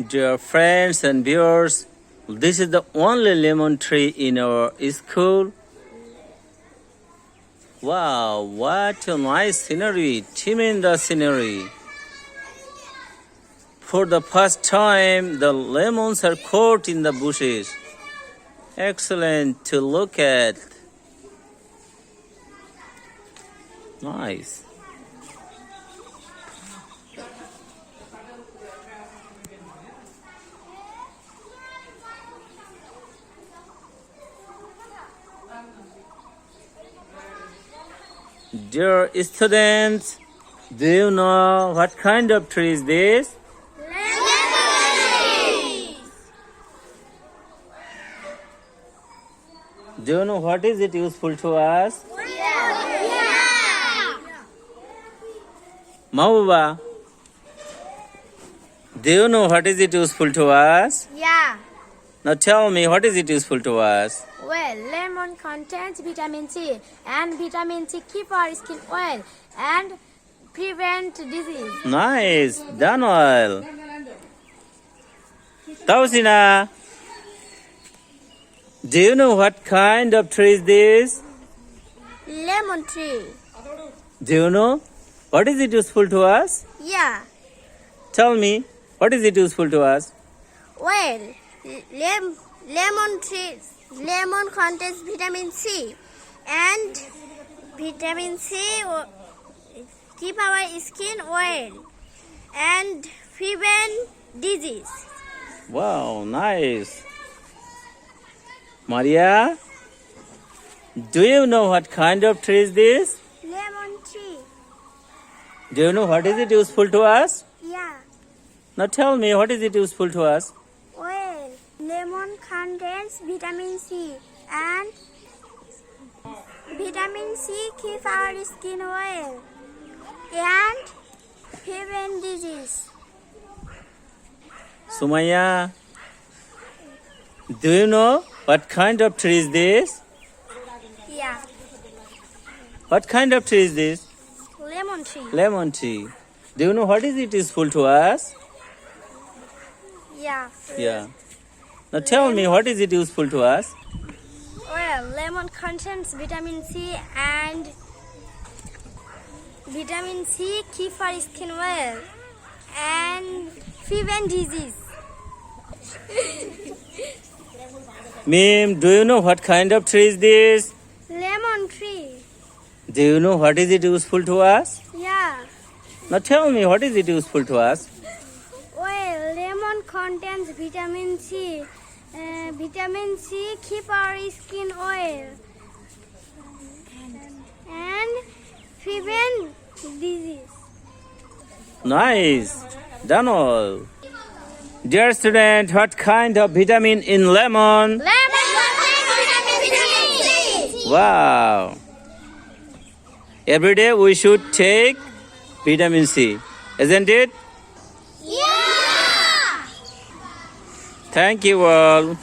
Dear friends and viewers, this is the only lemon tree in our school. Wow, what a nice scenery, tremendous scenery. For the first time, the lemons are caught in the bushes. Excellent to look at. Nice. Dear students, do you know what kind of tree is this? Lemon. Do you know what is it useful to us? Yeah. Mauba, do you know what is it useful to us? Yeah. Now tell me, what is it useful to us? Well, lemon contains vitamin C, and vitamin C keep our skin oil and prevent disease. Nice, done well. Tausina, do you know what kind of tree is this? Lemon tree. Do you know what is it useful to us? Yeah. Tell me, what is it useful to us? Well, lemon contains vitamin C, and vitamin C keep our skin oil and prevent disease. Wow, nice. Maria, do you know what kind of tree is this? Lemon tree. Do you know what is it useful to us? Yeah. Now tell me, what is it useful to us? Well, lemon contains vitamin C, and vitamin C keep our skin oil and prevent disease. Sumaya, do you know what kind of tree is this? Yeah. What kind of tree is this? Lemon tree. Lemon tree. Do you know what is it useful to us? Yeah. Yeah. Now tell me, what is it useful to us? Well, lemon contains vitamin C, and vitamin C keep our skin well and prevent disease. Mim, do you know what kind of tree is this? Lemon tree. Do you know what is it useful to us? Yeah. Now tell me, what is it useful to us? Well, lemon contains vitamin C. Vitamin C keep our skin oil and prevent disease. Nice. Done all. Dear student, what kind of vitamin in lemon? Lemon contains vitamin C. Wow. Every day we should take vitamin C, isn't it? Yeah. Thank you all.